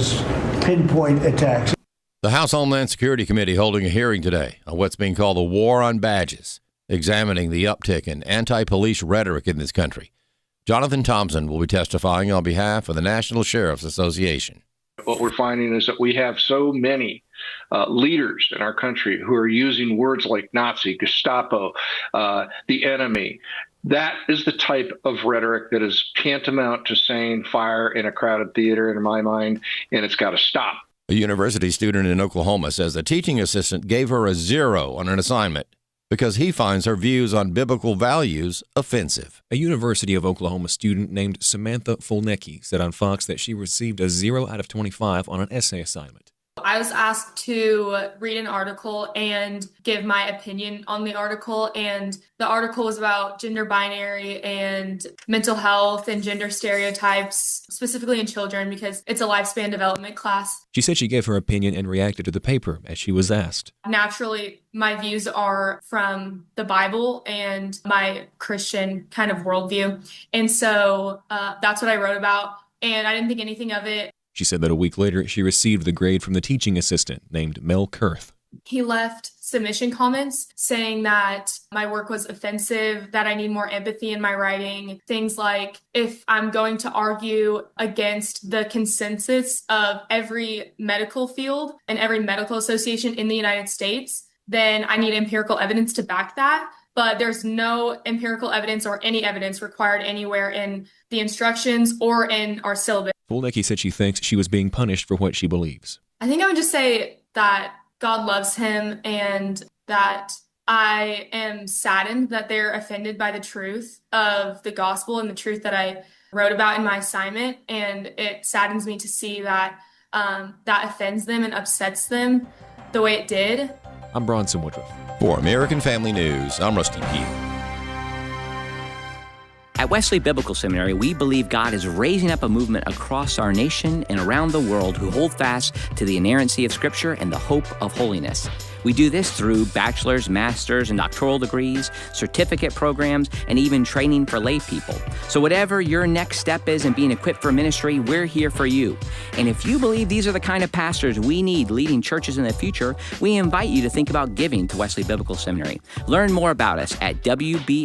those pinpoint attacks. The House Homeland Security Committee holding a hearing today on what's being called the war on badges, examining the uptick in anti-police rhetoric in this country. Jonathan Thompson will be testifying on behalf of the National Sheriff's Association. What we're finding is that we have so many leaders in our country who are using words like Nazi, Gestapo, the enemy. That is the type of rhetoric that is tantamount to saying fire in a crowded theater, in my mind, and it's got to stop. A university student in Oklahoma says the teaching assistant gave her a 0 on an assignment because he finds her views on biblical values offensive. A University of Oklahoma student named Samantha Fulnecki said on Fox that she received a 0 out of 25 on an essay assignment. I was asked to read an article and give my opinion on the article, and the article was about gender binary and mental health and gender stereotypes, specifically in children, because it's a lifespan development class. She said she gave her opinion and reacted to the paper as she was asked. Naturally, my views are from the Bible and my Christian kind of worldview, and so that's what I wrote about, and I didn't think anything of it. She said that a week later, she received the grade from the teaching assistant named Mel Kurth. He left submission comments saying that my work was offensive, that I need more empathy in my writing. Things like, if I'm going to argue against the consensus of every medical field and every medical association in the United States, then I need empirical evidence to back that. But there's no empirical evidence or any evidence required anywhere in the instructions or in our syllabus. Fulnecki said she thinks she was being punished for what she believes. I think I would just say that God loves him and that I am saddened that they're offended by the truth of the gospel and the truth that I wrote about in my assignment. And it saddens me to see that that offends them and upsets them the way it did. I'm Bronson Woodruff. For American Family News, I'm Rusty Pugh. At Wesley Biblical Seminary, we believe God is raising up a movement across our nation and around the world who hold fast to the inerrancy of Scripture and the hope of holiness. We do this through bachelor's, master's, and doctoral degrees, certificate programs, and even training for lay people. So whatever your next step is in being equipped for ministry, we're here for you. And if you believe these are the kind of pastors we need leading churches in the future, we invite you to think about giving to Wesley Biblical Seminary. Learn more about us at wbs.edu.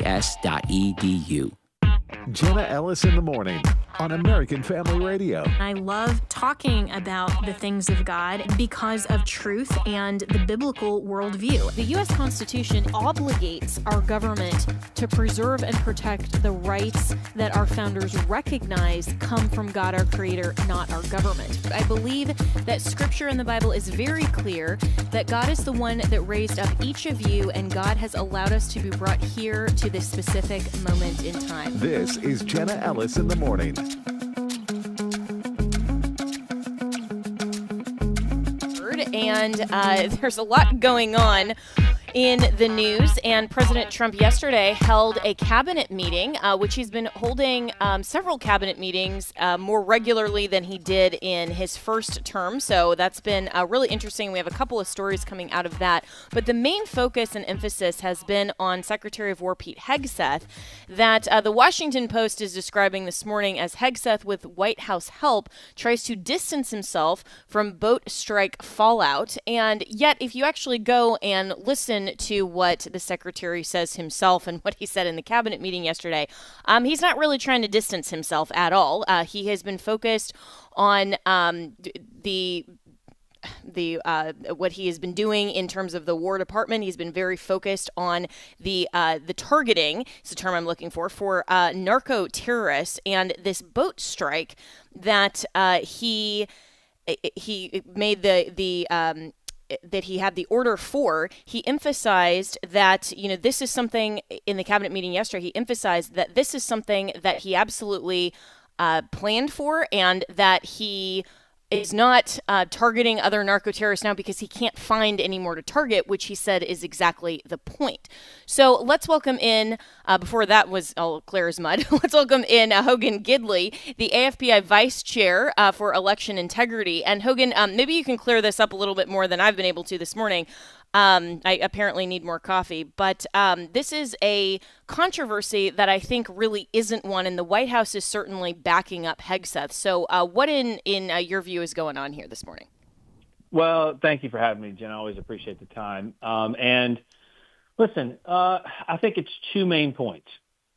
Jenna Ellis in the morning on American Family Radio. I love talking about the things of God because of truth and the biblical worldview. The U.S. Constitution obligates our government to preserve and protect the rights that our founders recognize come from God, our Creator, not our government. I believe that Scripture in the Bible is very clear that God is the one that raised up each of you, and God has allowed us to be brought here to this specific moment in time. This is Jenna Ellis in the morning. And there's a lot going on in the news, and President Trump yesterday held a cabinet meeting, which he's been holding several cabinet meetings more regularly than he did in his first term. So that's been really interesting. We have a couple of stories coming out of that. But the main focus and emphasis has been on Secretary of War Pete Hegseth, that the Washington Post is describing this morning as Hegseth, with White House help, tries to distance himself from boat strike fallout. And yet, if you actually go and listen to what the secretary says himself and what he said in the cabinet meeting yesterday, he's not really trying to distance himself at all. He has been focused on what he has been doing in terms of the War Department. He's been very focused on the targeting, it's the term I'm looking for narco terrorists, and this boat strike that he made that he had the order for. He emphasized that, this is something in the cabinet meeting yesterday. He emphasized that this is something that he absolutely planned for, and that he is not targeting other narco-terrorists now because he can't find any more to target, which he said is exactly the point. So let's welcome in, before that was all clear as mud, let's welcome in Hogan Gidley, the AFPI Vice Chair for Election Integrity. And Hogan, maybe you can clear this up a little bit more than I've been able to this morning. I apparently need more coffee. But this is a controversy that I think really isn't one, and the White House is certainly backing up Hegseth. So what in your view is going on here this morning? Well, thank you for having me, Jen. I always appreciate the time. And listen, I think it's two main points.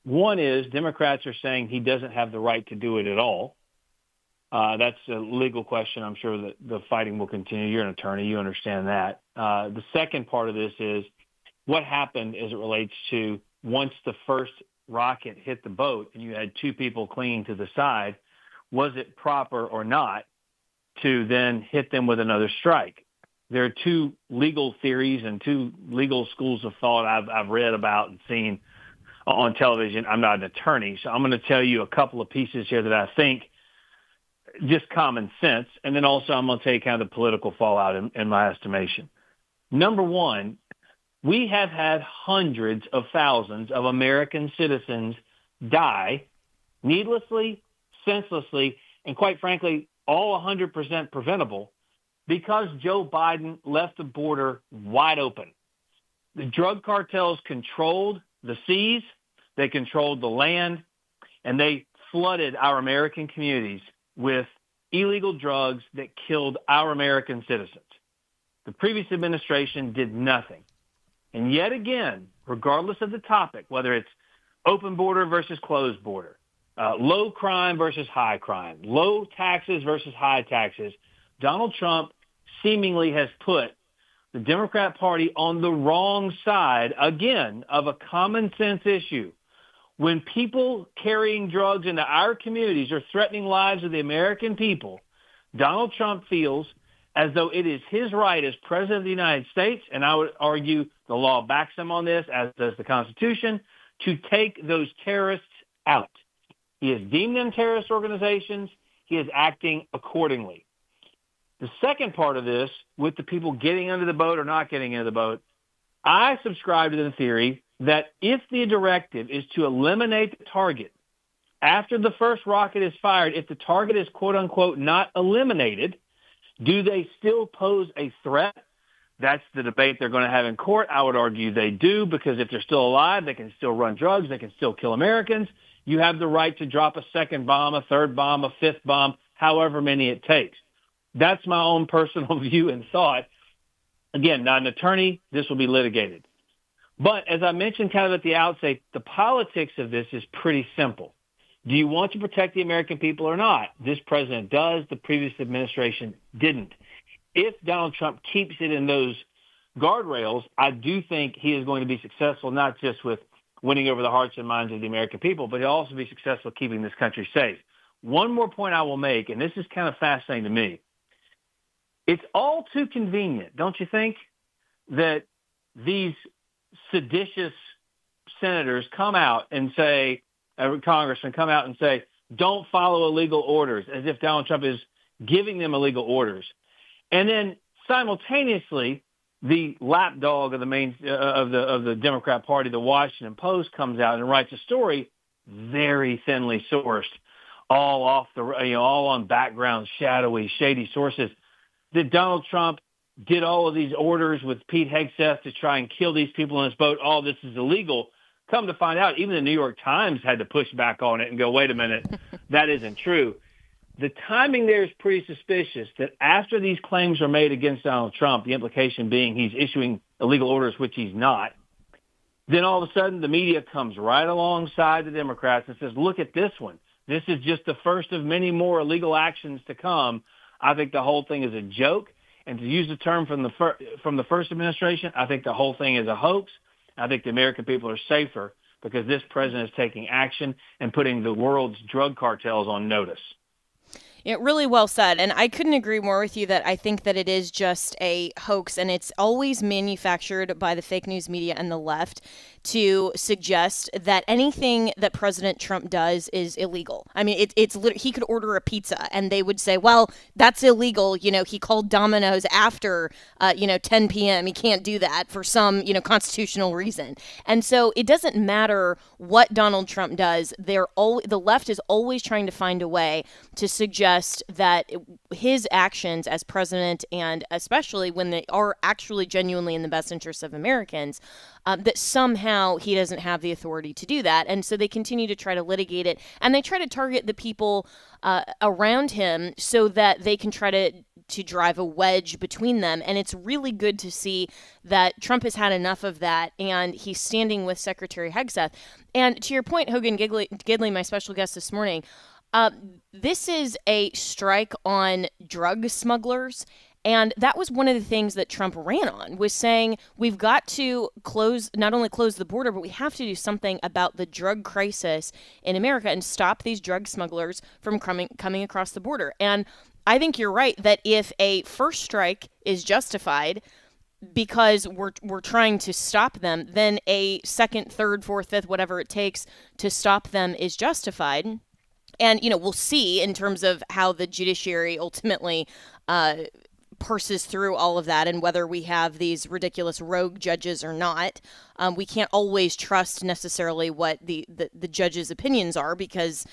One is Democrats are saying he doesn't have the right to do it at all. That's a legal question. I'm sure that the fighting will continue. You're an attorney. You understand that. The second part of this is what happened as it relates to once the first rocket hit the boat and you had two people clinging to the side, was it proper or not to then hit them with another strike? There are two legal theories and two legal schools of thought I've read about and seen on television. I'm not an attorney, so I'm going to tell you a couple of pieces here that I think just common sense, and then also I'm going to tell you kind of the political fallout in my estimation. Number one, we have had hundreds of thousands of American citizens die needlessly, senselessly, and quite frankly, all 100% preventable because Joe Biden left the border wide open. The drug cartels controlled the seas, they controlled the land, and they flooded our American communities with illegal drugs that killed our American citizens. The previous administration did nothing. And yet again, regardless of the topic, whether it's open border versus closed border, low crime versus high crime, low taxes versus high taxes, Donald Trump seemingly has put the Democrat Party on the wrong side, again, of a common sense issue. When people carrying drugs into our communities are threatening lives of the American people, Donald Trump feels as though it is his right as president of the United States, and I would argue the law backs him on this, as does the Constitution, to take those terrorists out. He has deemed them terrorist organizations. He is acting accordingly. The second part of this, with the people getting under the boat or not getting into the boat, I subscribe to the theory that if the directive is to eliminate the target after the first rocket is fired, if the target is quote-unquote not eliminated, do they still pose a threat? That's the debate they're going to have in court. I would argue they do, because if they're still alive, they can still run drugs, they can still kill Americans. You have the right to drop a second bomb, a third bomb, a fifth bomb, however many it takes. That's my own personal view and thought. Again, not an attorney. This will be litigated. But as I mentioned kind of at the outset, the politics of this is pretty simple. Do you want to protect the American people or not? This president does. The previous administration didn't. If Donald Trump keeps it in those guardrails, I do think he is going to be successful, not just with winning over the hearts and minds of the American people, but he'll also be successful keeping this country safe. One more point I will make, and this is kind of fascinating to me. It's all too convenient, don't you think, that these seditious senators come out and say, congressmen come out and say, don't follow illegal orders, as if Donald Trump is giving them illegal orders. And then simultaneously, the lapdog of the Democrat Party, the Washington Post, comes out and writes a story very thinly sourced, all off the, all on background, shadowy, shady sources, that Donald Trump did all of these orders with Pete Hegseth to try and kill these people on his boat. All this is illegal. Come to find out, even the New York Times had to push back on it and go, wait a minute, that isn't true. The timing there is pretty suspicious, that after these claims are made against Donald Trump, the implication being he's issuing illegal orders, which he's not, then all of a sudden the media comes right alongside the Democrats and says, look at this one. This is just the first of many more illegal actions to come. I think the whole thing is a joke. And to use the term from the first administration, I think the whole thing is a hoax. I think the American people are safer because this president is taking action and putting the world's drug cartels on notice. Yeah, really well said. And I couldn't agree more with you that I think that it is just a hoax, and it's always manufactured by the fake news media and the left to suggest that anything that President Trump does is illegal. I mean, he could order a pizza and they would say, well, that's illegal. He called Domino's after, 10 p.m. He can't do that for some, constitutional reason. And so it doesn't matter what Donald Trump does. The left is always trying to find a way to suggest suggest that his actions as president, and especially when they are actually genuinely in the best interests of Americans, that somehow he doesn't have the authority to do that. And so they continue to try to litigate it, and they try to target the people around him so that they can try to drive a wedge between them. And it's really good to see that Trump has had enough of that, and he's standing with Secretary Hegseth. And to your point, Hogan Gidley, my special guest this morning, this is a strike on drug smugglers. And that was one of the things that Trump ran on, was saying we've got to not only close the border, but we have to do something about the drug crisis in America and stop these drug smugglers from coming across the border. And I think you're right that if a first strike is justified because we're trying to stop them, then a second, third, fourth, fifth, whatever it takes to stop them is justified. And, we'll see in terms of how the judiciary ultimately parses through all of that and whether we have these ridiculous rogue judges or not. We can't always trust necessarily what the judges' opinions are, because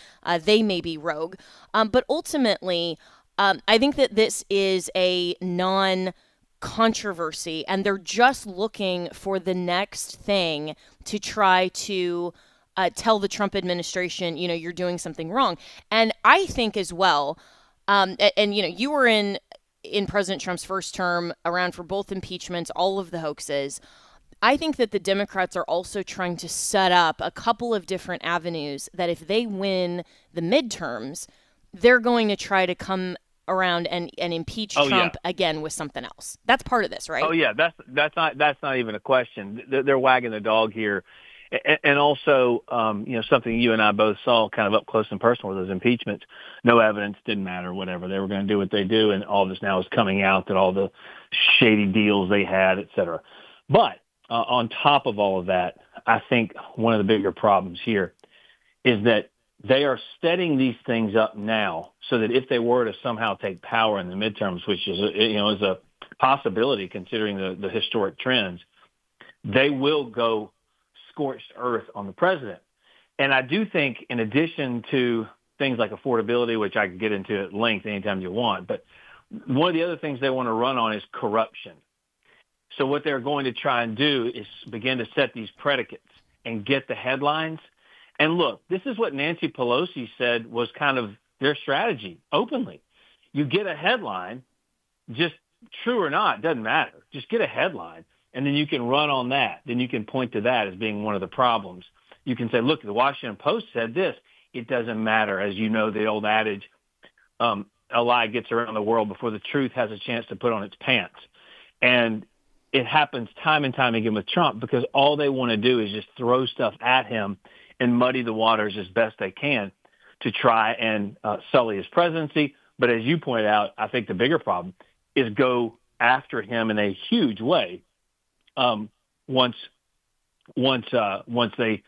they may be rogue. But ultimately, I think that this is a non-controversy, and they're just looking for the next thing to try to tell the Trump administration, you're doing something wrong. And I think as well, you were in President Trump's first term, around for both impeachments, all of the hoaxes. I think that the Democrats are also trying to set up a couple of different avenues that if they win the midterms, they're going to try to come around and impeach Trump again with something else. That's part of this, right? Oh yeah, that's not even a question. They're wagging the dog here. And also, something you and I both saw kind of up close and personal with those impeachments. No evidence, didn't matter, whatever. They were going to do what they do, and all this now is coming out, that all the shady deals they had, et cetera. But on top of all of that, I think one of the bigger problems here is that they are setting these things up now so that if they were to somehow take power in the midterms, which is a possibility considering the historic trends, they will go scorched earth on the president. And I do think, in addition to things like affordability, which I can get into at length anytime you want, but one of the other things they want to run on is corruption. So what they're going to try and do is begin to set these predicates and get the headlines. And look, this is what Nancy Pelosi said was kind of their strategy openly. You get a headline, just true or not, doesn't matter. Just get a headline. And then you can run on that. Then you can point to that as being one of the problems. You can say, look, the Washington Post said this. It doesn't matter. As you know, the old adage, a lie gets around the world before the truth has a chance to put on its pants. And it happens time and time again with Trump, because all they want to do is just throw stuff at him and muddy the waters as best they can to try and sully his presidency. But as you point out, I think the bigger problem is go after him in a huge way. Once they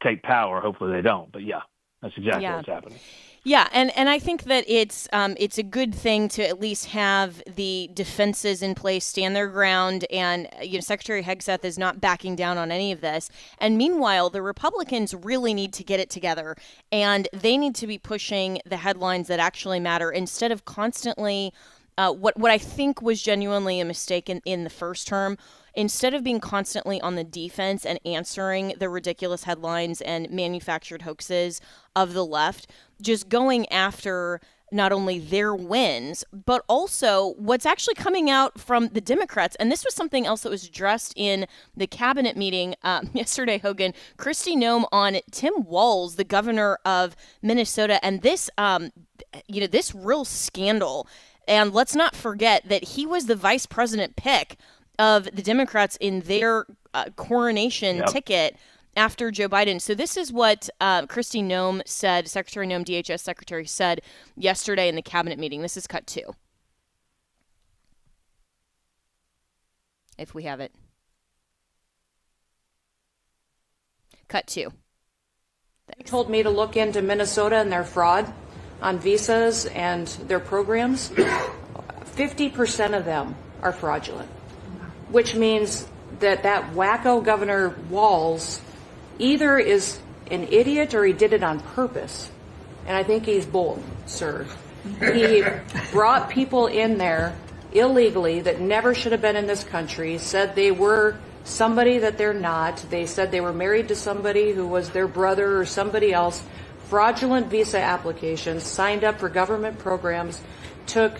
take power. Hopefully they don't. But yeah, that's exactly what's happening. Yeah, and I think that it's a good thing to at least have the defenses in place, stand their ground, and Secretary Hegseth is not backing down on any of this. And meanwhile, the Republicans really need to get it together, and they need to be pushing the headlines that actually matter instead of constantly what I think was genuinely a mistake in the first term. Instead of being constantly on the defense and answering the ridiculous headlines and manufactured hoaxes of the left, just going after not only their wins, but also what's actually coming out from the Democrats. And this was something else that was addressed in the cabinet meeting yesterday, Hogan. Kristi Noem on Tim Walz, the governor of Minnesota, and this real scandal. And let's not forget that he was the vice president pick of the Democrats in their coronation ticket after Joe Biden. So this is what Kristi Noem said, Secretary Noem, DHS Secretary, said yesterday in the cabinet meeting. This is cut 2. If we have it. Cut 2. Thanks. Told me to look into Minnesota and their fraud on visas and their programs. 50% of them are fraudulent, which means that wacko Governor Walz either is an idiot or he did it on purpose. And I think he's both, sir. He brought people in there illegally that never should have been in this country, said they were somebody that they're not. They said they were married to somebody who was their brother or somebody else. Fraudulent visa applications, signed up for government programs, took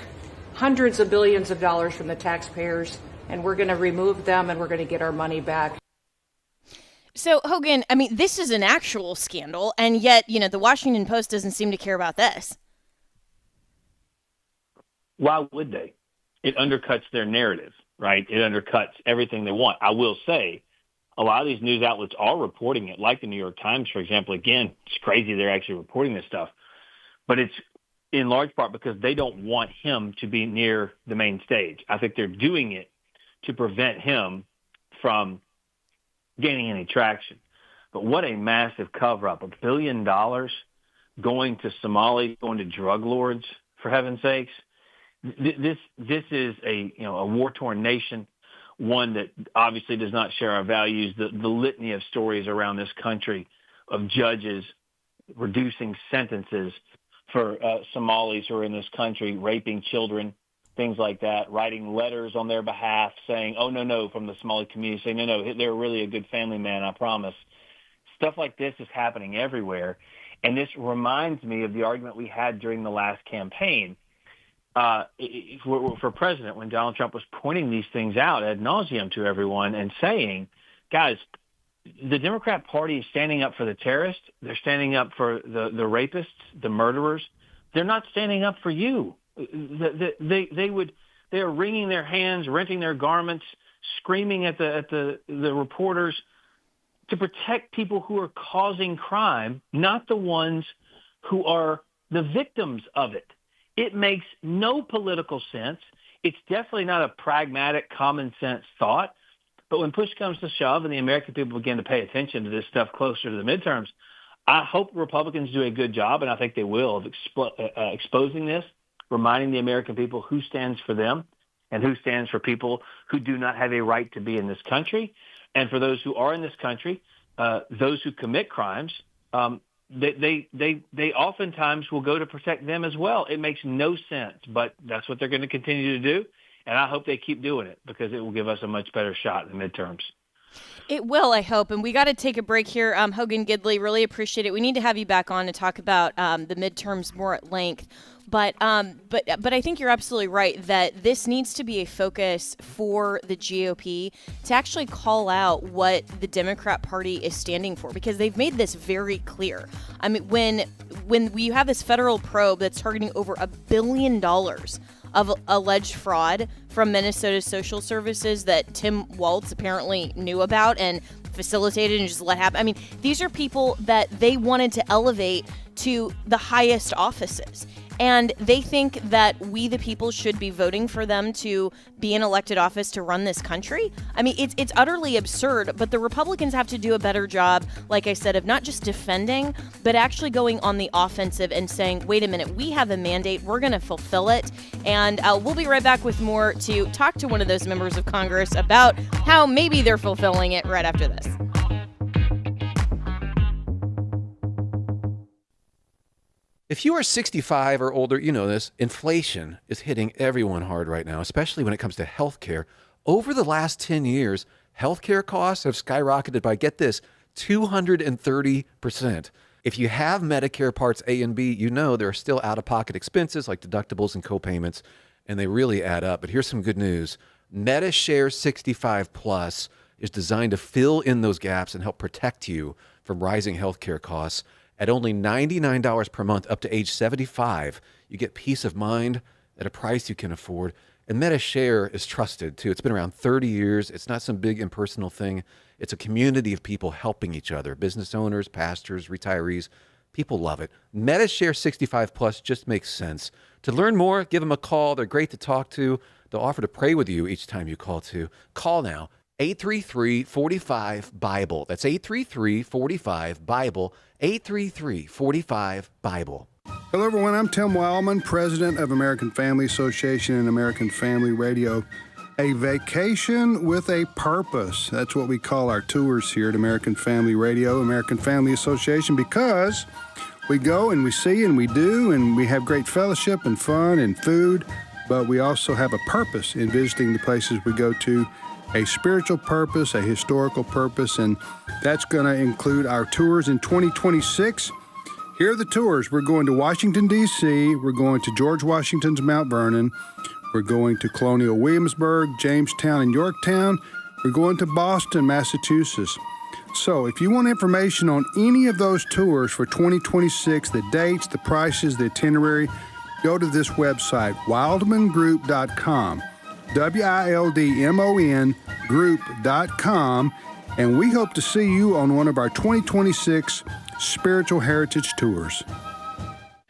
hundreds of billions of dollars from the taxpayers, and we're going to remove them and we're going to get our money back. So, Hogan, I mean, this is an actual scandal, and yet, the Washington Post doesn't seem to care about this. Why would they? It undercuts their narrative, right? It undercuts everything they want. I will say, a lot of these news outlets are reporting it, like the New York Times, for example. Again, it's crazy they're actually reporting this stuff. But it's in large part because they don't want him to be near the main stage. I think they're doing it to prevent him from gaining any traction. But what a massive cover-up. $1 billion going to Somalis, going to drug lords, for heaven's sakes. This is a war-torn nation, one that obviously does not share our values. The litany of stories around this country of judges reducing sentences for Somalis who are in this country, raping children, things like that, writing letters on their behalf saying, oh, no, from the Somali community, saying, no, they're really a good family man, I promise. Stuff like this is happening everywhere. And this reminds me of the argument we had during the last campaign for president, when Donald Trump was pointing these things out ad nauseum to everyone and saying, guys, the Democrat Party is standing up for the terrorists. They're standing up for the rapists, the murderers. They're not standing up for you. They are wringing their hands, renting their garments, screaming at the reporters to protect people who are causing crime, not the ones who are the victims of it. It makes no political sense. It's definitely not a pragmatic, common sense thought. But when push comes to shove and the American people begin to pay attention to this stuff closer to the midterms, I hope Republicans do a good job, and I think they will, of exposing this, reminding the American people who stands for them and who stands for people who do not have a right to be in this country. And for those who are in this country, those who commit crimes, they oftentimes will go to protect them as well. It makes no sense, but that's what they're going to continue to do. And I hope they keep doing it because it will give us a much better shot in the midterms. It will, I hope. And we got to take a break here. Hogan Gidley, really appreciate it. We need to have you back on to talk about the midterms more at length. But I think you're absolutely right that this needs to be a focus for the GOP to actually call out what the Democrat Party is standing for, because they've made this very clear. I mean, when we have this federal probe that's targeting over $1 billion of alleged fraud from Minnesota Social Services that Tim Walz apparently knew about and facilitated and just let happen. I mean, these are people that they wanted to elevate to the highest offices. And they think that we, the people, should be voting for them to be in elected office to run this country. I mean, it's utterly absurd, but the Republicans have to do a better job, like I said, of not just defending, but actually going on the offensive and saying, wait a minute, we have a mandate, we're going to fulfill it. And we'll be right back with more to talk to one of those members of Congress about how maybe they're fulfilling it right after this. If you are 65 or older, you know this, inflation is hitting everyone hard right now, especially when it comes to healthcare. Over the last 10 years, healthcare costs have skyrocketed by, get this, 230%. If you have Medicare Parts A and B, you know there are still out-of-pocket expenses like deductibles and copayments, and they really add up. But here's some good news. MediShare 65 Plus is designed to fill in those gaps and help protect you from rising healthcare costs. At only $99 per month up to age 75, you get peace of mind at a price you can afford. And MediShare is trusted, too. It's been around 30 years. It's not some big impersonal thing. It's a community of people helping each other, business owners, pastors, retirees. People love it. MediShare 65 Plus just makes sense. To learn more, give them a call. They're great to talk to. They'll offer to pray with you each time you call, too. Call now. 833-45-BIBLE. That's 833-45-BIBLE. 833-45-BIBLE. Hello, everyone. I'm Tim Wildman, president of American Family Association and American Family Radio. A vacation with a purpose. That's what we call our tours here at American Family Radio, American Family Association, because We go and we see and we do, and we have great fellowship and fun and food, but we also have a purpose in visiting the places we go to, a spiritual purpose, a historical purpose, and that's going to include our tours in 2026. Here are the tours. We're going to Washington, D.C., we're going to George Washington's Mount Vernon, we're going to Colonial Williamsburg, Jamestown, and Yorktown, we're going to Boston, Massachusetts. So if you want information on any of those tours for 2026, the dates, the prices, the itinerary, go to this website, wildmangroup.com, WILDMON group.com, and we hope to see you on one of our 2026 Spiritual Heritage Tours.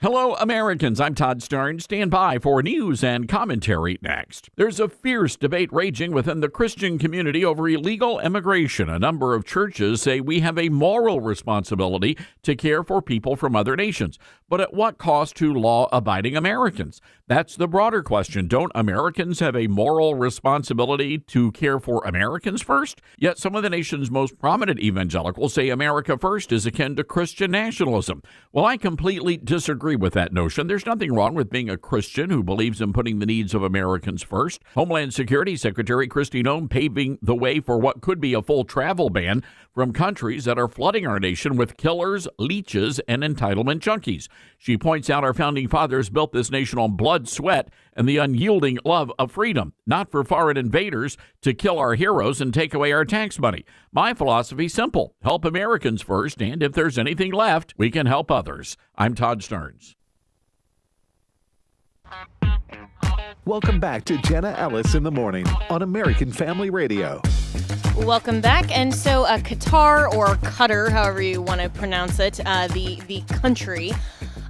Hello, Americans. I'm Todd Starnes. Stand by for news and commentary next. There's a fierce debate raging within the Christian community over illegal immigration. A number of churches say we have a moral responsibility to care for people from other nations. But at what cost to law-abiding Americans? That's the broader question. Don't Americans have a moral responsibility to care for Americans first? Yet some of the nation's most prominent evangelicals say America first is akin to Christian nationalism. Well, I completely disagree with that notion. There's nothing wrong with being a Christian who believes in putting the needs of Americans first. Homeland Security Secretary Kristi Noem paving the way for what could be a full travel ban from countries that are flooding our nation with killers, leeches, and entitlement junkies. She points out our founding fathers built this nation on blood, sweat, and the unyielding love of freedom, not for foreign invaders to kill our heroes and take away our tax money. My philosophy is simple: help Americans first, and if there's anything left, we can help others. I'm Todd Starnes. Welcome back to Jenna Ellis in the Morning on American Family Radio. Welcome back. And so Qatar, or Qatar, however you want to pronounce it, the country,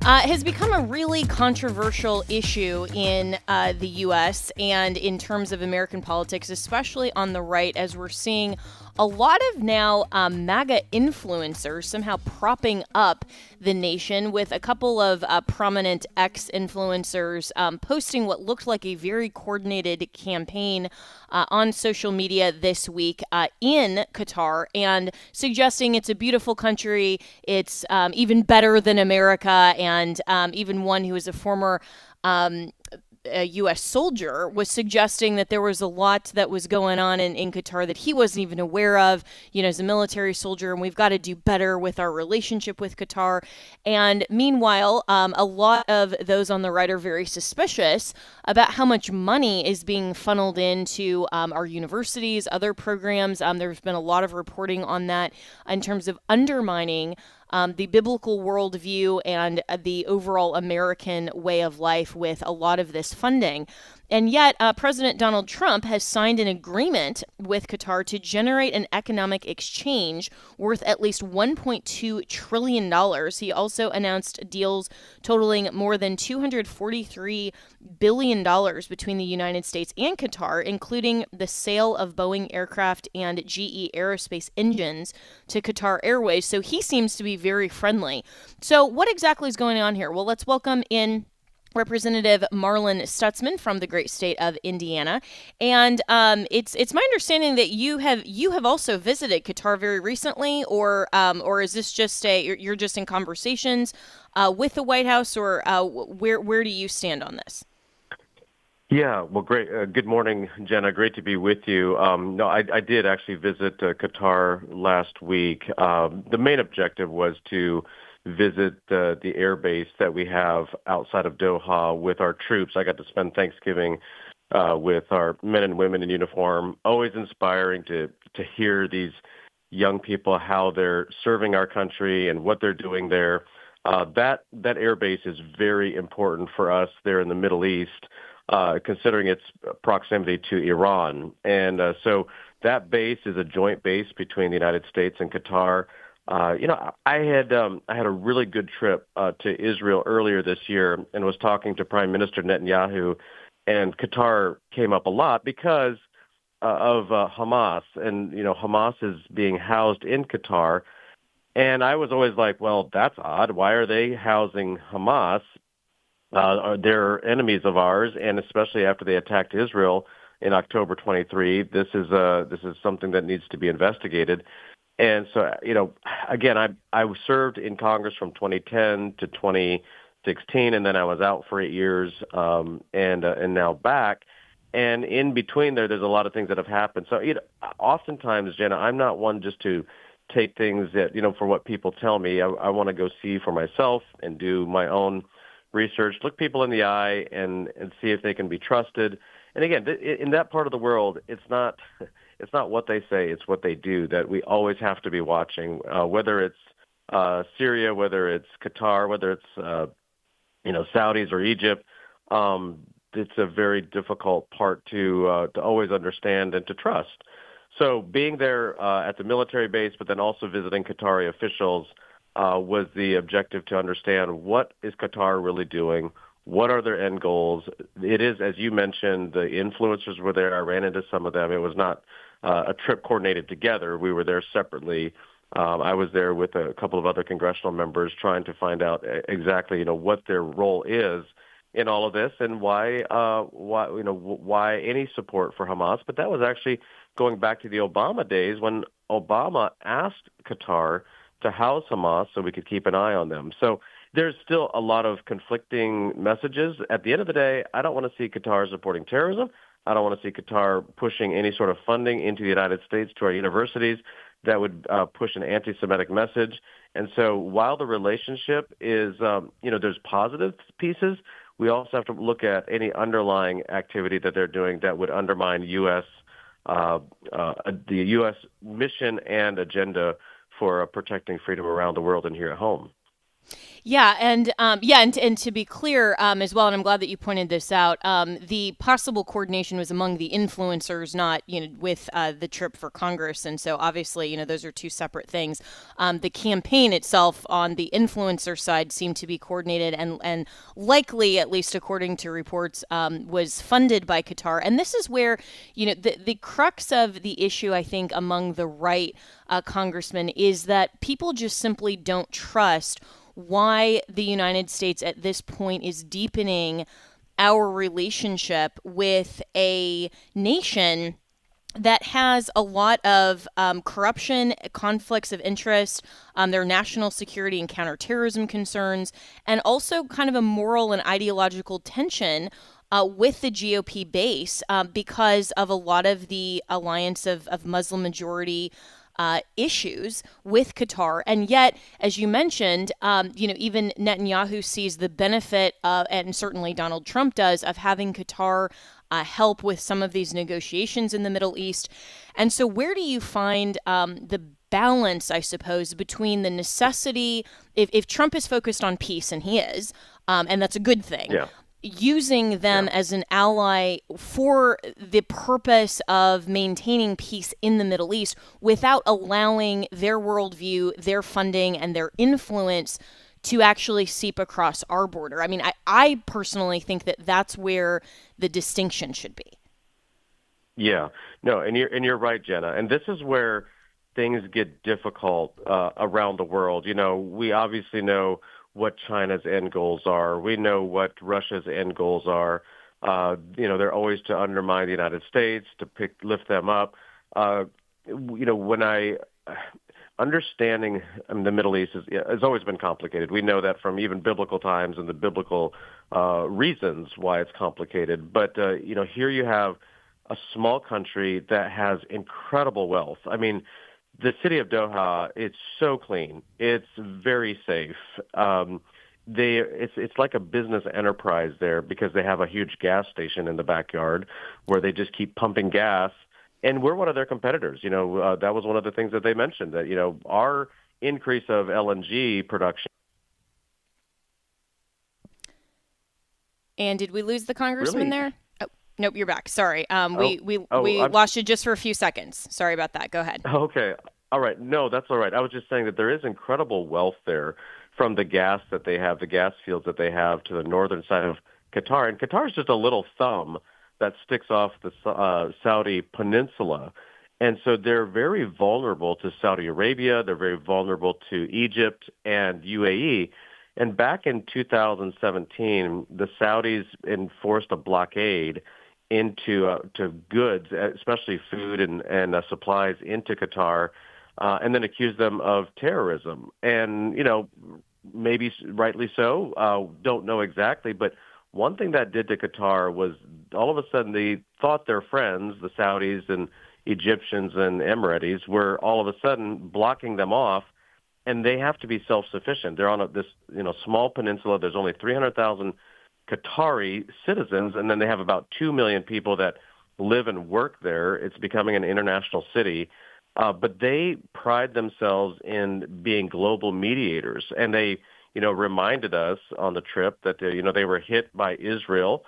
has become a really controversial issue in the U.S. and in terms of American politics, especially on the right, as we're seeing a lot of now MAGA influencers somehow propping up the nation, with a couple of prominent ex-influencers posting what looked like a very coordinated campaign on social media this week in Qatar, and suggesting it's a beautiful country, it's even better than America, and even one who is a former a U.S. soldier was suggesting that there was a lot that was going on in Qatar that he wasn't even aware of, as a military soldier, and we've got to do better with our relationship with Qatar. And meanwhile, a lot of those on the right are very suspicious about how much money is being funneled into our universities, other programs. There's been a lot of reporting on that in terms of undermining the biblical worldview and the overall American way of life with a lot of this funding. And yet, President Donald Trump has signed an agreement with Qatar to generate an economic exchange worth at least $1.2 trillion. He also announced deals totaling more than $243 billion between the United States and Qatar, including the sale of Boeing aircraft and GE Aerospace engines to Qatar Airways. So he seems to be very friendly. So what exactly is going on here? Well, let's welcome in Representative Marlin Stutzman from the great state of Indiana, and it's my understanding that you have also visited Qatar very recently, or is this just you're just in conversations with the White House, or where do you stand on this? Yeah, well, great. Good morning, Jenna. Great to be with you. No, I did actually visit Qatar last week. The main objective was to visit the air base that we have outside of Doha with our troops. I got to spend Thanksgiving with our men and women in uniform. Always inspiring to hear these young people, how they're serving our country and what they're doing there. That air base is very important for us there in the Middle East, considering its proximity to Iran. And so that base is a joint base between the United States and Qatar. I had a really good trip to Israel earlier this year and was talking to Prime Minister Netanyahu, and Qatar came up a lot because of Hamas, and Hamas is being housed in Qatar, and I was always like, well, that's odd. Why are they housing Hamas? They're enemies of ours, and especially after they attacked Israel in October 23, this is something that needs to be investigated. And so, again, I served in Congress from 2010 to 2016, and then I was out for 8 years, and now back. And in between there's a lot of things that have happened. So, oftentimes, Jenna, I'm not one just to take things that, for what people tell me. I want to go see for myself and do my own research, look people in the eye and see if they can be trusted. And again, in that part of the world, it's not what they say, it's what they do that we always have to be watching, whether it's Syria, whether it's Qatar, whether it's, Saudis or Egypt. It's a very difficult part to always understand and to trust. So being there at the military base, but then also visiting Qatari officials was the objective to understand what is Qatar really doing, what are their end goals. It is, as you mentioned, the influencers were there. I ran into some of them. It was not a trip coordinated together. We were there separately. I was there with a couple of other congressional members trying to find out exactly, what their role is in all of this and why any support for Hamas. But that was actually going back to the Obama days when Obama asked Qatar to house Hamas so we could keep an eye on them. So there's still a lot of conflicting messages. At the end of the day, I don't want to see Qatar supporting terrorism. I don't want to see Qatar pushing any sort of funding into the United States to our universities that would push an anti-Semitic message. And so while the relationship is, there's positive pieces, we also have to look at any underlying activity that they're doing that would undermine the U.S. mission and agenda for protecting freedom around the world and here at home. Yeah, and to be clear as well, and I'm glad that you pointed this out. The possible coordination was among the influencers, not with the trip for Congress, and so obviously those are two separate things. The campaign itself on the influencer side seemed to be coordinated and likely, at least according to reports, was funded by Qatar. And this is where the crux of the issue, I think, among the right congressmen is that people just simply don't trust why the United States at this point is deepening our relationship with a nation that has a lot of corruption, conflicts of interest, their national security and counterterrorism concerns, and also kind of a moral and ideological tension with the GOP base because of a lot of the alliance of Muslim majority issues with Qatar. And yet, as you mentioned, even Netanyahu sees the benefit, and certainly Donald Trump does, of having Qatar help with some of these negotiations in the Middle East. And so where do you find the balance, I suppose, between the necessity, if Trump is focused on peace, and he is, and that's a good thing, using them as an ally for the purpose of maintaining peace in the Middle East without allowing their worldview, their funding, and their influence to actually seep across our border. I mean, I personally think that that's where the distinction should be. Yeah, no, and you're right, Jenna. And this is where things get difficult around the world. We obviously know what China's end goals are. We know what Russia's end goals are. They're always to undermine the United States, to lift them up. Understanding the Middle East has always been complicated. We know that from even biblical times and the biblical reasons why it's complicated. But, here you have a small country that has incredible wealth. I mean, the city of Doha, it's so clean. It's very safe. It's like a business enterprise there because they have a huge gas station in the backyard where they just keep pumping gas. And we're one of their competitors. That was one of the things that they mentioned, that, our increase of LNG production. And did we lose the congressman there? Oh, nope, you're back. Sorry. We I'm lost you just for a few seconds. Sorry about that. Go ahead. Okay. All right. No, that's all right. I was just saying that there is incredible wealth there from the gas that they have, the gas fields that they have to the northern side of Qatar. And Qatar is just a little thumb that sticks off the Saudi peninsula. And so they're very vulnerable to Saudi Arabia. They're very vulnerable to Egypt and UAE. And back in 2017, the Saudis enforced a blockade into to goods, especially food and supplies into Qatar. and then accuse them of terrorism. And, maybe rightly so, don't know exactly. But one thing that did to Qatar was all of a sudden they thought their friends, the Saudis and Egyptians and Emiratis, were all of a sudden blocking them off, and they have to be self-sufficient. They're on this small peninsula. There's only 300,000 Qatari citizens, and then they have about 2 million people that live and work there. It's becoming an international city. But they pride themselves in being global mediators, and they, reminded us on the trip that they were hit by Israel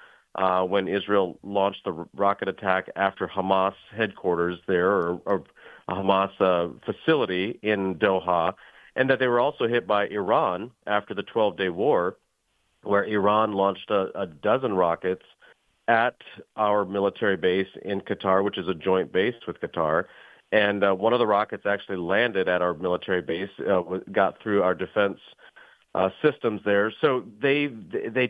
when Israel launched the rocket attack after Hamas headquarters there, or a Hamas facility in Doha, and that they were also hit by Iran after the 12-day war, where Iran launched a dozen rockets at our military base in Qatar, which is a joint base with Qatar. And one of the rockets actually landed at our military base, got through our defense systems there. So they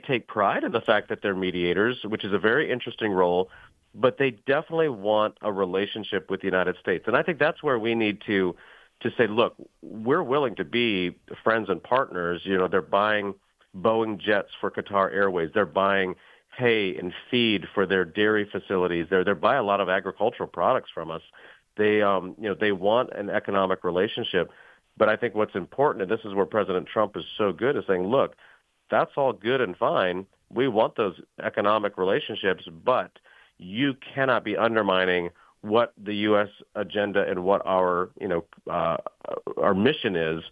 take pride in the fact that they're mediators, which is a very interesting role, but they definitely want a relationship with the United States. And I think that's where we need to say, look, we're willing to be friends and partners. They're buying Boeing jets for Qatar Airways. They're buying hay and feed for their dairy facilities. They're buying a lot of agricultural products from us. They want an economic relationship. But I think what's important, and this is where President Trump is so good, is saying, look, that's all good and fine. We want those economic relationships, but you cannot be undermining what the U.S. agenda and what our mission is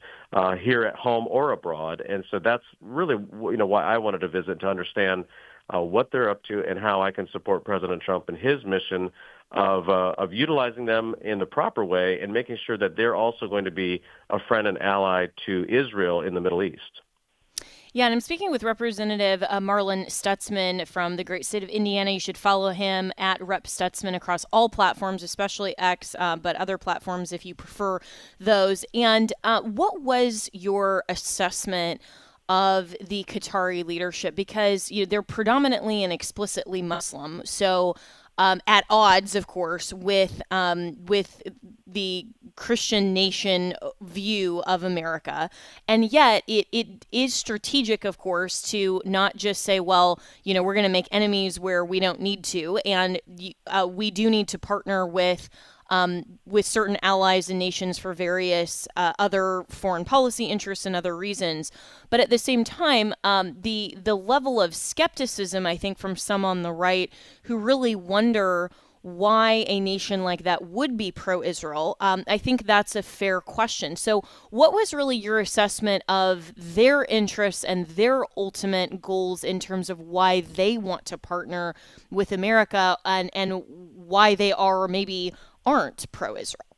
here at home or abroad. And so that's really, why I wanted to visit, to understand what they're up to and how I can support President Trump and his mission of utilizing them in the proper way and making sure that they're also going to be a friend and ally to Israel in the Middle East. Yeah, and I'm speaking with Representative Marlin Stutzman from the great state of Indiana. You should follow him at Rep. Stutzman across all platforms, especially X, but other platforms if you prefer those. And what was your assessment of the Qatari leadership? Because they're predominantly and explicitly Muslim, so at odds, of course, with the Christian nation view of America. And yet it is strategic, of course, to not just say, well, we're going to make enemies where we don't need to. And we do need to partner with certain allies and nations for various other foreign policy interests and other reasons. But at the same time, the level of skepticism, I think, from some on the right who really wonder why a nation like that would be pro-Israel, I think that's a fair question. So what was really your assessment of their interests and their ultimate goals in terms of why they want to partner with America and why they are or maybe aren't pro-Israel?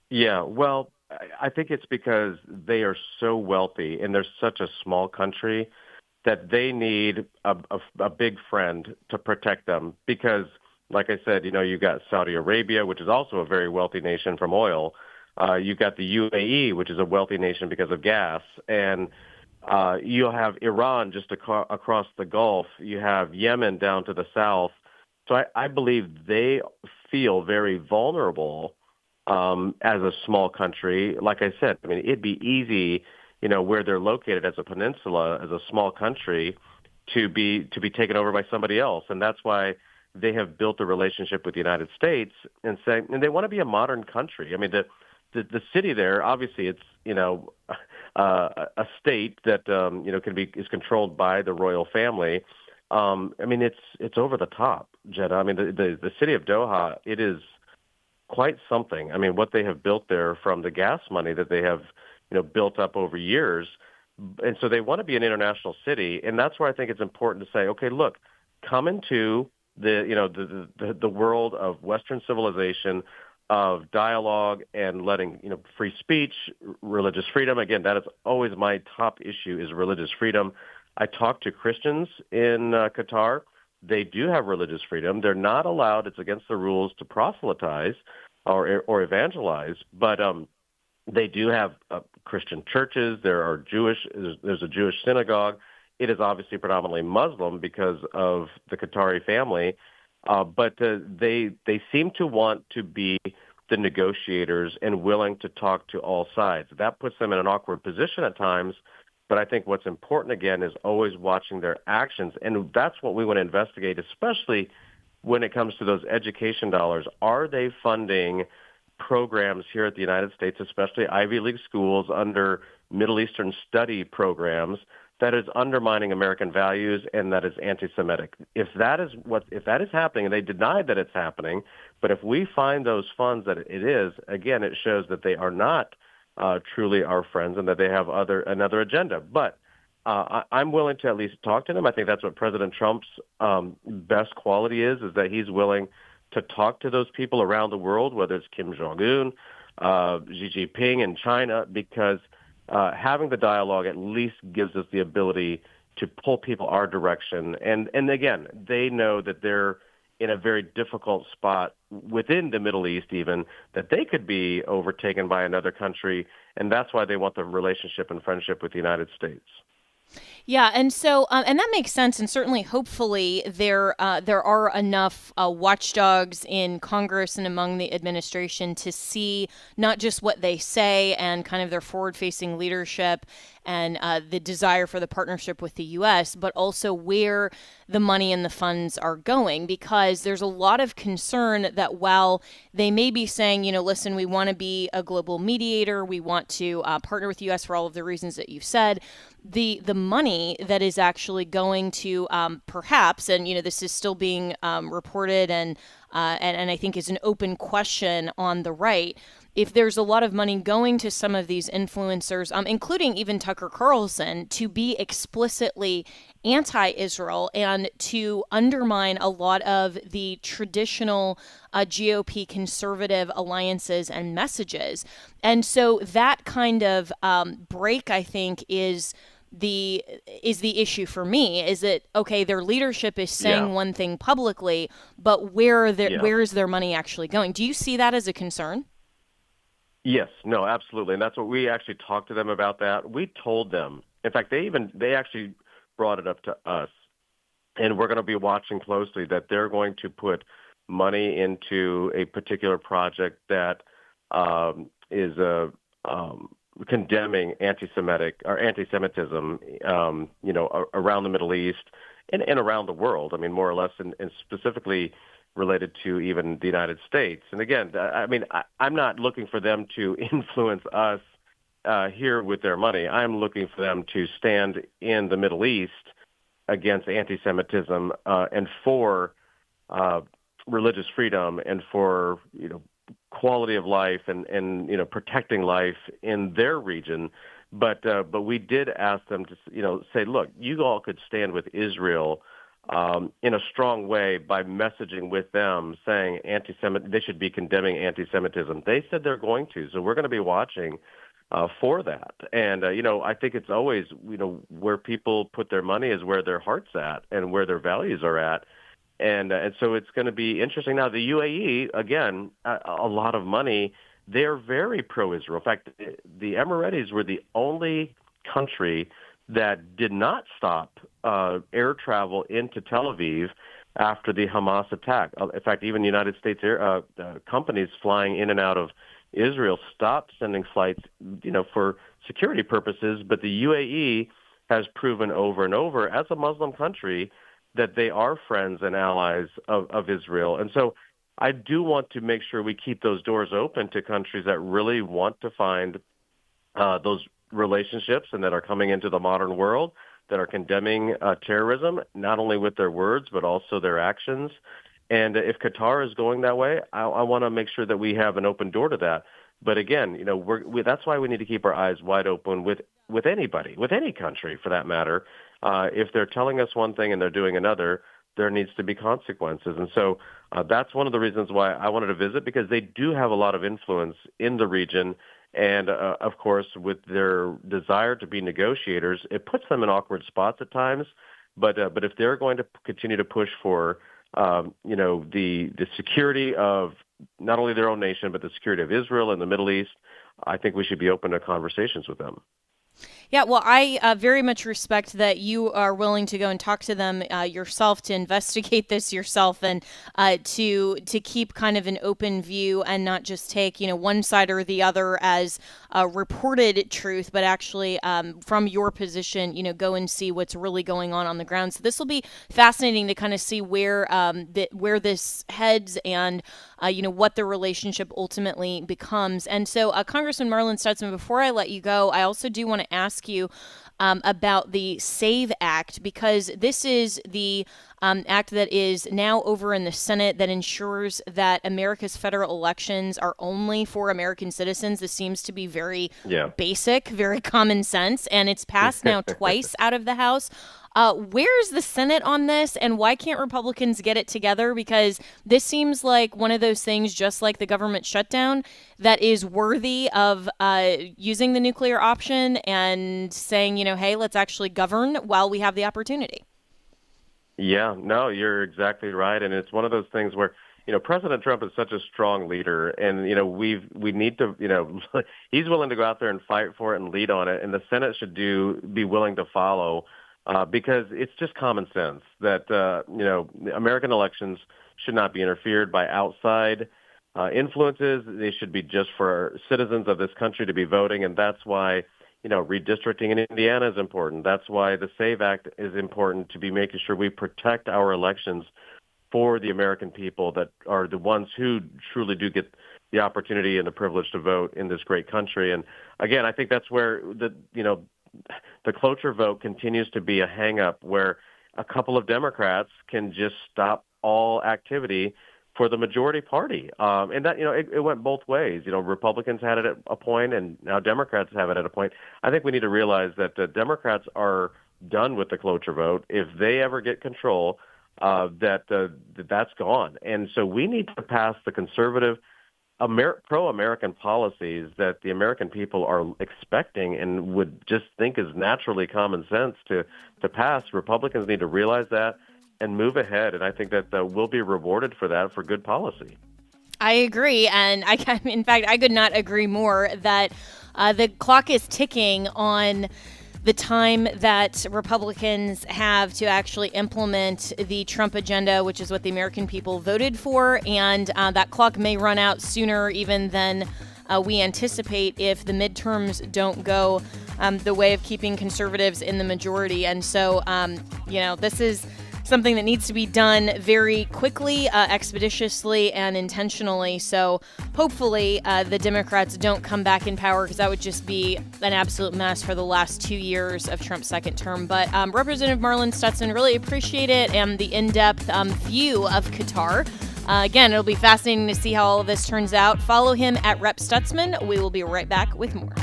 Yeah, well, I think it's because they are so wealthy and they're such a small country that they need a big friend to protect them. Because, like I said, you got Saudi Arabia, which is also a very wealthy nation from oil. You got the UAE, which is a wealthy nation because of gas. And you'll have Iran just across the Gulf. You have Yemen down to the south. So I believe they feel very vulnerable as a small country. Like I said, it'd be easy, where they're located as a peninsula, as a small country, to be taken over by somebody else. And that's why they have built a relationship with the United States and they want to be a modern country. The city there, obviously, it's a state that is controlled by the royal family. It's over the top, Jenna. The city of Doha, it is quite something. What they have built there from the gas money that they have, built up over years. And so they want to be an international city. And that's where I think it's important to say, okay, look, come into the world of Western civilization, of dialogue and letting, free speech, religious freedom. Again, that is always my top issue, is religious freedom. I talked to Christians in Qatar. They do have religious freedom. They're not allowed, it's against the rules, to proselytize or evangelize, but they do have Christian churches. There's a Jewish synagogue. It is obviously predominantly Muslim because of the Qatari family, but they seem to want to be the negotiators and willing to talk to all sides. That puts them in an awkward position at times, but I think what's important, again, is always watching their actions, and that's what we want to investigate, especially when it comes to those education dollars. Are they funding programs here at the United States, especially Ivy League schools under Middle Eastern study programs, that is undermining American values and that is anti-Semitic? If that is happening, and they deny that it's happening, but if we find those funds that it is, again, it shows that they are not truly our friends and that they have another agenda. But I'm willing to at least talk to them. I think that's what President Trump's best quality is that he's willing to talk to those people around the world, whether it's Kim Jong-un, Xi Jinping in China, because having the dialogue at least gives us the ability to pull people our direction. And again, they know that they're in a very difficult spot within the Middle East even, that they could be overtaken by another country, and that's why they want the relationship and friendship with the United States. Yeah, and so and that makes sense, and certainly, hopefully, there are enough watchdogs in Congress and among the administration to see not just what they say and kind of their forward-facing leadership and the desire for the partnership with the U.S., but also where the money and the funds are going, because there's a lot of concern that while they may be saying, listen, we want to be a global mediator, we want to partner with the U.S. for all of the reasons that you've said, the money that is actually going to perhaps, and this is still being reported and I think is an open question on the right, if there's a lot of money going to some of these influencers, including even Tucker Carlson, to be explicitly anti-Israel and to undermine a lot of the traditional GOP conservative alliances and messages. And so that kind of break, I think, is the issue for me. Is that, okay, their leadership is saying one thing publicly, but where is their money actually going? Do you see that as a concern? Yes, no, absolutely. And that's what we actually talked to them about that. We told them, in fact, they actually brought it up to us, and we're going to be watching closely that they're going to put money into a particular project that is condemning anti-Semitism, around the Middle East and around the world. I mean, more or less, and specifically related to even the United States. And again, I'm not looking for them to influence us here with their money. I'm looking for them to stand in the Middle East against anti-Semitism and for religious freedom and for quality of life and protecting life in their region. But we did ask them to say, look, you all could stand with Israel in a strong way by messaging with them, saying they should be condemning anti-Semitism. They said they're going to, so we're going to be watching for that. And I think it's always where people put their money is where their heart's at and where their values are at. And so it's going to be interesting. Now, the UAE, again, a lot of money. They're very pro-Israel. In fact, the Emiratis were the only country that did not stop air travel into Tel Aviv after the Hamas attack. In fact, even United States companies flying in and out of Israel stopped sending flights, for security purposes. But the UAE has proven over and over, as a Muslim country, that they are friends and allies of Israel. And so I do want to make sure we keep those doors open to countries that really want to find those relationships and that are coming into the modern world, that are condemning terrorism, not only with their words, but also their actions. And if Qatar is going that way, I want to make sure that we have an open door to that. But again, that's why we need to keep our eyes wide open with anybody, with any country for that matter. If they're telling us one thing and they're doing another, there needs to be consequences. And so that's one of the reasons why I wanted to visit, because they do have a lot of influence in the region. And, of course, with their desire to be negotiators, it puts them in awkward spots at times. But if they're going to continue to push for, the security of not only their own nation, but the security of Israel and the Middle East, I think we should be open to conversations with them. Yeah, well, I very much respect that you are willing to go and talk to them yourself, to investigate this yourself, and to keep kind of an open view and not just take, one side or the other as reported truth, but actually from your position, go and see what's really going on the ground. So this will be fascinating to kind of see where this heads and what the relationship ultimately becomes. And so, Congressman Marlin Stutzman, before I let you go, I also do want to ask you about the SAVE Act, because this is the act that is now over in the Senate that ensures that America's federal elections are only for American citizens. This seems to be very basic, very common sense, and it's passed now twice out of the House. Where's the Senate on this, and why can't Republicans get it together? Because this seems like one of those things, just like the government shutdown, that is worthy of using the nuclear option and saying, hey, let's actually govern while we have the opportunity. Yeah, no, you're exactly right. And it's one of those things where, President Trump is such a strong leader, and, we need to, he's willing to go out there and fight for it and lead on it. And the Senate should be willing to follow. Because it's just common sense that, American elections should not be interfered by outside influences. They should be just for citizens of this country to be voting. And that's why, redistricting in Indiana is important. That's why the SAVE Act is important, to be making sure we protect our elections for the American people that are the ones who truly do get the opportunity and the privilege to vote in this great country. And again, I think that's where the cloture vote continues to be a hang-up, where a couple of Democrats can just stop all activity for the majority party. And that, it went both ways. Republicans had it at a point, and now Democrats have it at a point. I think we need to realize that the Democrats are done with the cloture vote. If they ever get control, that's gone. And so we need to pass the conservative pro-American policies that the American people are expecting and would just think is naturally common sense to pass. Republicans need to realize that and move ahead, and I think that we'll be rewarded for that, for good policy. I agree, and in fact, I could not agree more that the clock is ticking on the time that Republicans have to actually implement the Trump agenda, which is what the American people voted for, and that clock may run out sooner even than we anticipate if the midterms don't go the way of keeping conservatives in the majority. And so, this is something that needs to be done very quickly, expeditiously, and intentionally. So hopefully the Democrats don't come back in power, because that would just be an absolute mess for the last 2 years of Trump's second term. But Representative Marlin Stutzman, really appreciate it, and the in-depth view of Qatar. Again, it'll be fascinating to see how all of this turns out. Follow him at Rep. Stutzman. We will be right back with more.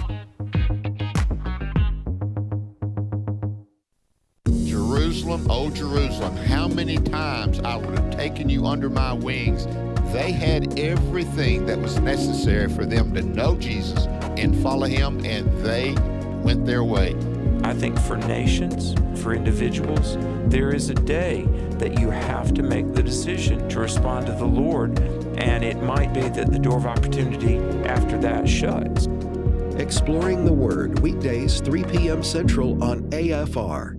Jerusalem, oh Jerusalem, how many times I would have taken you under my wings. They had everything that was necessary for them to know Jesus and follow him, and they went their way. I think for nations, for individuals, there is a day that you have to make the decision to respond to the Lord, and it might be that the door of opportunity after that shuts. Exploring the Word, weekdays 3 p.m. Central on AFR.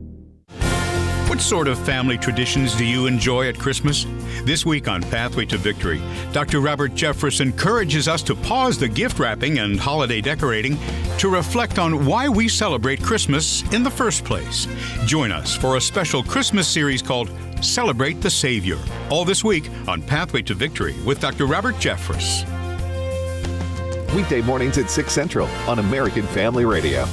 What sort of family traditions do you enjoy at Christmas? This week on Pathway to Victory, Dr. Robert Jeffress encourages us to pause the gift wrapping and holiday decorating to reflect on why we celebrate Christmas in the first place. Join us for a special Christmas series called Celebrate the Savior, all this week on Pathway to Victory with Dr. Robert Jeffress. Weekday mornings at 6 Central on American Family Radio.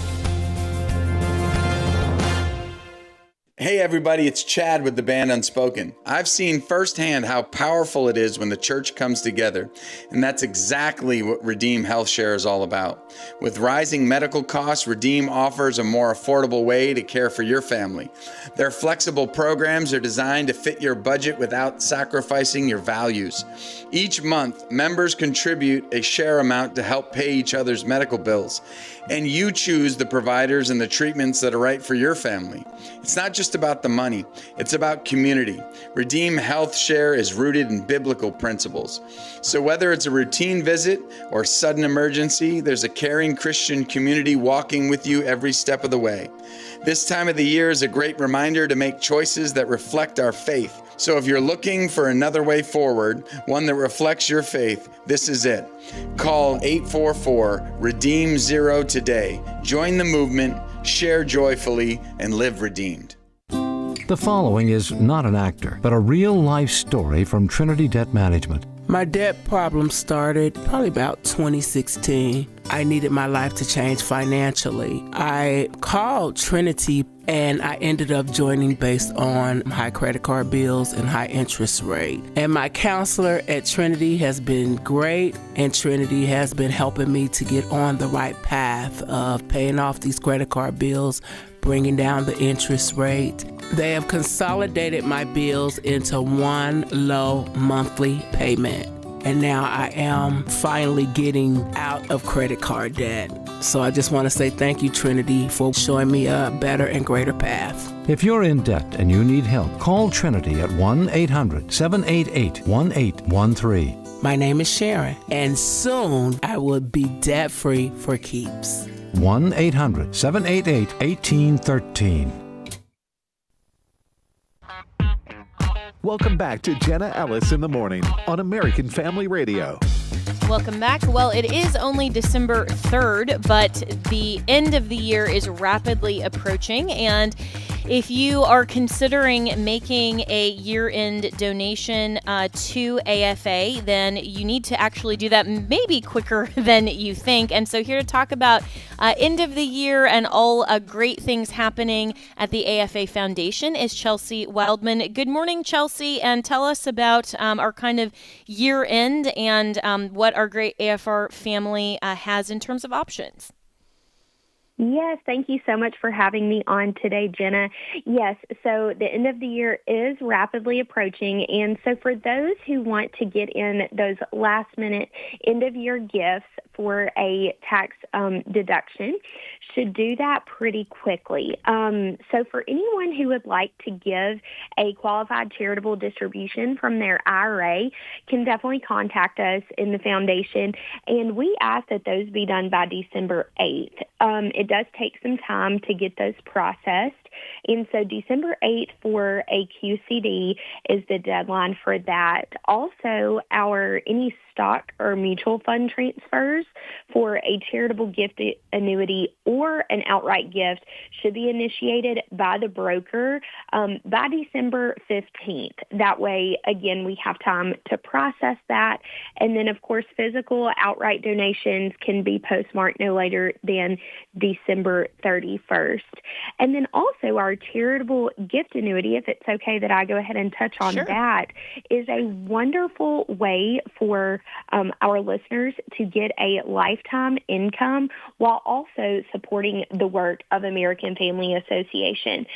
Hey everybody, it's Chad with the band Unspoken. I've seen firsthand how powerful it is when the church comes together, and that's exactly what Redeem Health Share is all about. With rising medical costs, Redeem offers a more affordable way to care for your family. Their flexible programs are designed to fit your budget without sacrificing your values. Each month, members contribute a share amount to help pay each other's medical bills, and you choose the providers and the treatments that are right for your family. It's not just just about the money. It's about community. Redeem Health Share is rooted in biblical principles. So whether it's a routine visit or sudden emergency, there's a caring Christian community walking with you every step of the way. This time of the year is a great reminder to make choices that reflect our faith. So if you're looking for another way forward, one that reflects your faith, this is it. Call 844-REDEEM-0 today. Join the movement, share joyfully, and live redeemed. The following is not an actor, but a real-life story from Trinity Debt Management. My debt problem started probably about 2016. I needed my life to change financially. I called Trinity and I ended up joining based on high credit card bills and high interest rate. And my counselor at Trinity has been great, and Trinity has been helping me to get on the right path of paying off these credit card bills, bringing down the interest rate. They have consolidated my bills into one low monthly payment. And now I am finally getting out of credit card debt. So I just want to say thank you, Trinity, for showing me a better and greater path. If you're in debt and you need help, call Trinity at 1-800-788-1813. My name is Sharon, and soon I will be debt-free for keeps. 1-800-788-1813. Welcome back to Jenna Ellis in the Morning on American Family Radio. Welcome back. Well, it is only December 3rd, but the end of the year is rapidly approaching. And if you are considering making a year-end donation to AFA, then you need to actually do that maybe quicker than you think. And so here to talk about end of the year and all great things happening at the AFA Foundation is Chelsea Wildman. Good morning, Chelsea, and tell us about our kind of year-end and what our great AFR family has in terms of options. Yes, thank you so much for having me on today, Jenna. Yes, so the end of the year is rapidly approaching, and so for those who want to get in those last-minute end-of-year gifts for a tax deduction, should do that pretty quickly. So for anyone who would like to give a qualified charitable distribution from their IRA, can definitely contact us in the foundation, and we ask that those be done by December 8th. It does take some time to get those processed, and so December 8th for a QCD is the deadline for that. Also, any stock or mutual fund transfers for a charitable gift annuity or an outright gift should be initiated by the broker by December 15th. That way, again, we have time to process that. And then, of course, physical outright donations can be postmarked no later than December 31st. And then also our charitable gift annuity, if it's okay that I go ahead and touch on that, is a wonderful way for our listeners to get a lifetime income while also supporting the work of American Family Association.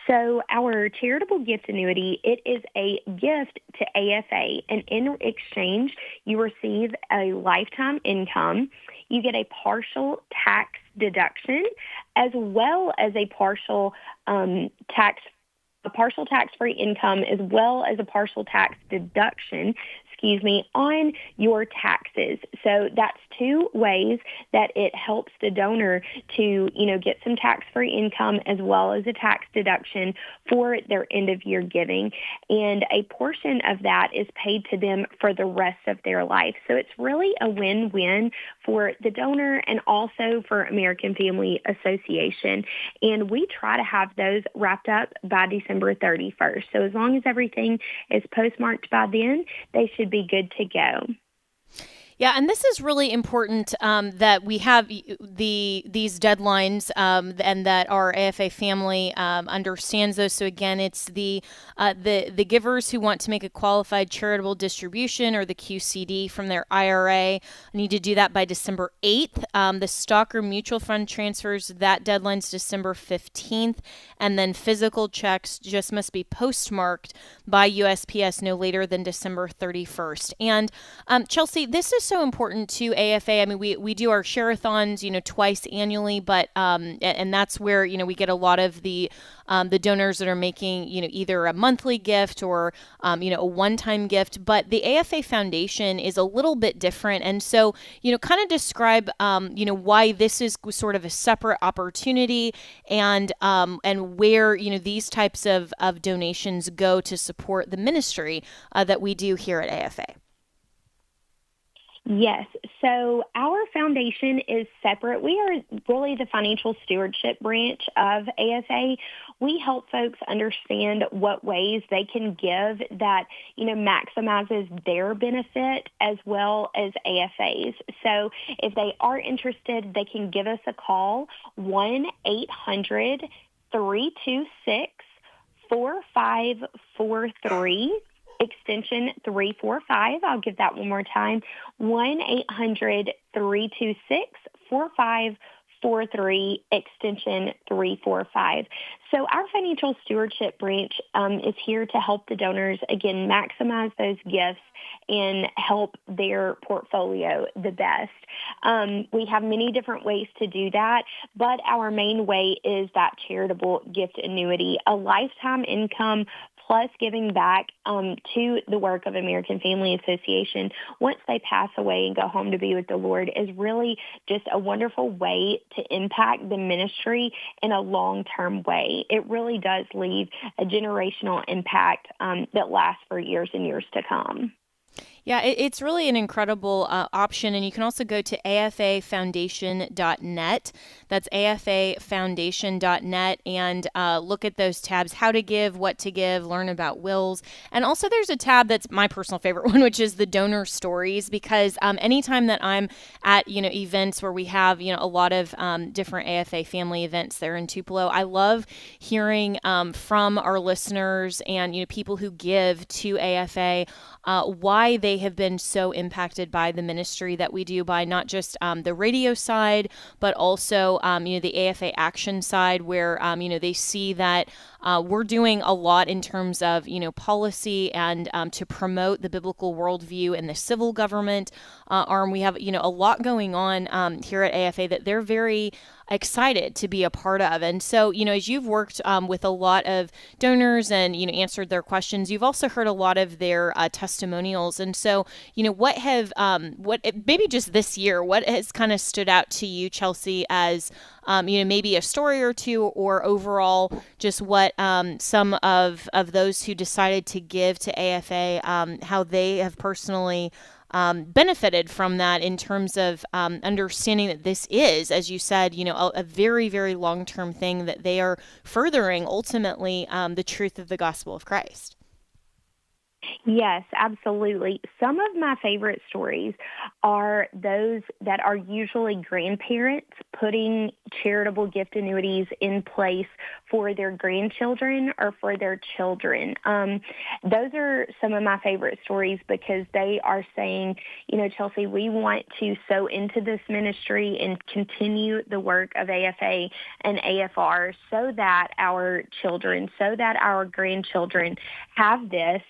So our charitable gift annuity, it is a gift to AFA, and in exchange, you receive a lifetime income. You get a partial tax deduction as well as a partial tax-free income as well as a partial tax deduction, on your taxes. So that's two ways that it helps the donor to, get some tax-free income as well as a tax deduction for their end-of-year giving. And a portion of that is paid to them for the rest of their life. So it's really a win-win for the donor and also for American Family Association. And we try to have those wrapped up by December 31st. So as long as everything is postmarked by then, they should be good to go. Yeah, and this is really important that we have these deadlines and that our AFA family understands those. So again, it's the givers who want to make a qualified charitable distribution or the QCD from their IRA need to do that by December 8th. The stock or mutual fund transfers, that deadline's December 15th. And then physical checks just must be postmarked by USPS no later than December 31st. And Chelsea, this is so important to AFA. I mean, we do our share-a-thons, twice annually, but and that's where we get a lot of the donors that are making either a monthly gift or a one-time gift. But the AFA Foundation is a little bit different, and so kind of describe why this is sort of a separate opportunity and where these types of donations go to support the ministry that we do here at AFA. Yes. So our foundation is separate. We are really the financial stewardship branch of AFA. We help folks understand what ways they can give that, maximizes their benefit as well as AFA's. So if they are interested, they can give us a call, 1-800-326-4543. Extension 345. I'll give that one more time. 1-800-326-4543, extension 345. So our financial stewardship branch is here to help the donors, again, maximize those gifts and help their portfolio the best. We have many different ways to do that, but our main way is that charitable gift annuity, a lifetime income plus giving back to the work of American Family Association once they pass away and go home to be with the Lord is really just a wonderful way to impact the ministry in a long-term way. It really does leave a generational impact that lasts for years and years to come. Yeah, it's really an incredible option, and you can also go to afafoundation.net. That's afafoundation.net, and look at those tabs, how to give, what to give, learn about wills. And also there's a tab that's my personal favorite one, which is the donor stories, because anytime that I'm at, events where we have, a lot of different AFA family events there in Tupelo, I love hearing from our listeners and, people who give to AFA why they have been so impacted by the ministry that we do, by not just the radio side, but also, the AFA action side, where, they see that we're doing a lot in terms of, policy and to promote the biblical worldview in the civil government arm. We have, a lot going on here at AFA that they're very excited to be a part of. And so, as you've worked with a lot of donors and, answered their questions, you've also heard a lot of their testimonials. And so, what maybe just this year, what has kind of stood out to you, Chelsea, as, maybe a story or two, or overall just what some of those who decided to give to AFA, how they have personally benefited from that in terms of understanding that this is, as you said, a very, very long-term thing that they are furthering ultimately the truth of the gospel of Christ. Yes, absolutely. Some of my favorite stories are those that are usually grandparents putting charitable gift annuities in place for their grandchildren or for their children. Those are some of my favorite stories because they are saying, Chelsea, we want to sow into this ministry and continue the work of AFA and AFR so that our children, so that our grandchildren have this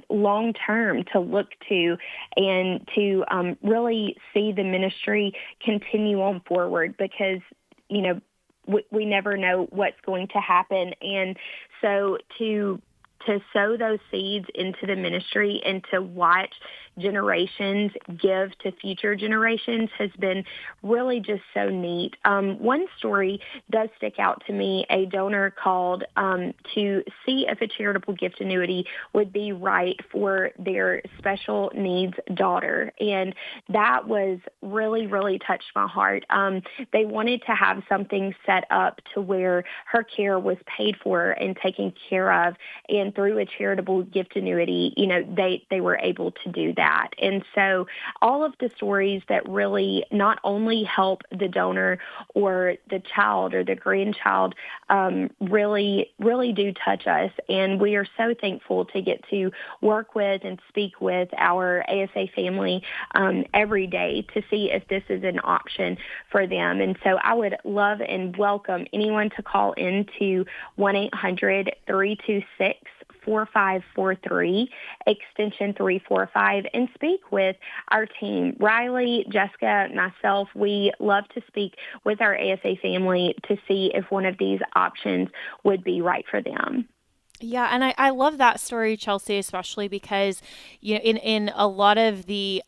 long term to look to and to really see the ministry continue on forward because, we never know what's going to happen. And so to sow those seeds into the ministry and to watch generations give to future generations has been really just so neat. One story does stick out to me. A donor called to see if a charitable gift annuity would be right for their special needs daughter. And that was really, really touched my heart. They wanted to have something set up to where her care was paid for and taken care of. And through a charitable gift annuity, they were able to do that. And so all of the stories that really not only help the donor or the child or the grandchild really, really do touch us. And we are so thankful to get to work with and speak with our AFA family every day to see if this is an option for them. And so I would love and welcome anyone to call into 1-800-326 4543, extension 345, and speak with our team. Riley, Jessica, myself, we love to speak with our AFA family to see if one of these options would be right for them. Yeah, and I love that story, Chelsea, especially because in a lot of the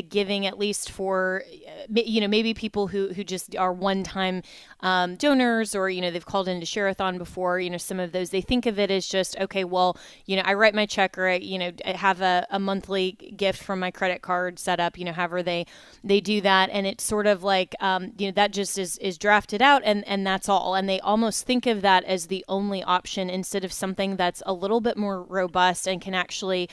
giving, at least for maybe people who just are one-time donors, or they've called into Share-a-thon before, some of those, they think of it as just, okay, well, I write my check, or I have a monthly gift from my credit card set up, however they do that, and it's sort of like that just is drafted out, and that's all, and they almost think of that as the only option instead of something that's a little bit more robust and can actually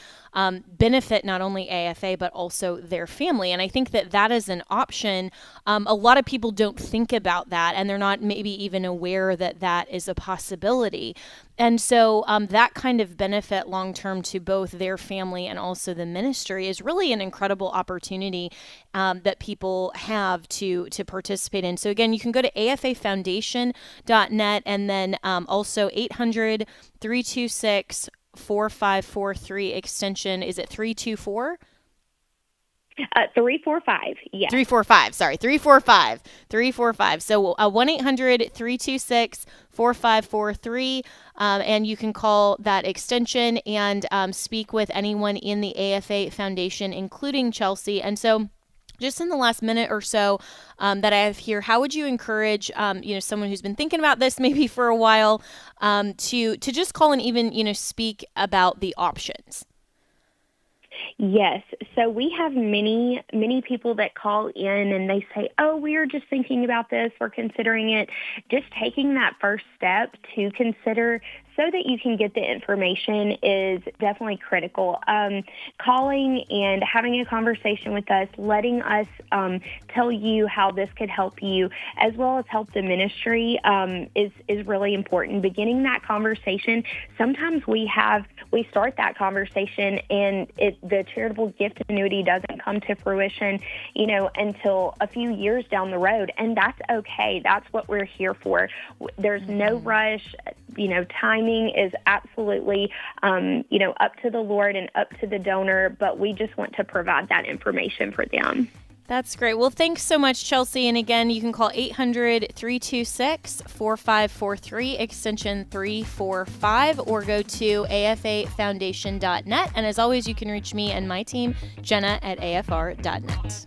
benefit not only AFA but also their family. And I think that is an option. A lot of people don't think about that, and they're not maybe even aware that is a possibility. And so that kind of benefit long-term to both their family and also the ministry is really an incredible opportunity that people have to participate in. So again, you can go to afafoundation.net, and then also 800-326-4543 extension. Is it 324? 345, yes. 345, sorry, 345. So 1-800-326-4543, and you can call that extension and speak with anyone in the AFA Foundation, including Chelsea. And so just in the last minute or so that I have here, how would you encourage, someone who's been thinking about this maybe for a while, to just call and even, speak about the options? Yes. So we have many people that call in and they say, oh, we're just thinking about this, we're considering it. Just taking that first step to consider so that you can get the information is definitely critical. Calling and having a conversation with us, letting us tell you how this could help you, as well as help the ministry, is really important. Beginning that conversation, sometimes we start that conversation and the charitable gift annuity doesn't come to fruition, until a few years down the road, and that's okay. That's what we're here for. There's no rush. Timing is absolutely, up to the Lord and up to the donor, but we just want to provide that information for them. That's great. Well, thanks so much, Chelsea. And again, you can call 800-326-4543, extension 345, or go to afafoundation.net. And as always, you can reach me and my team, Jenna, at afr.net.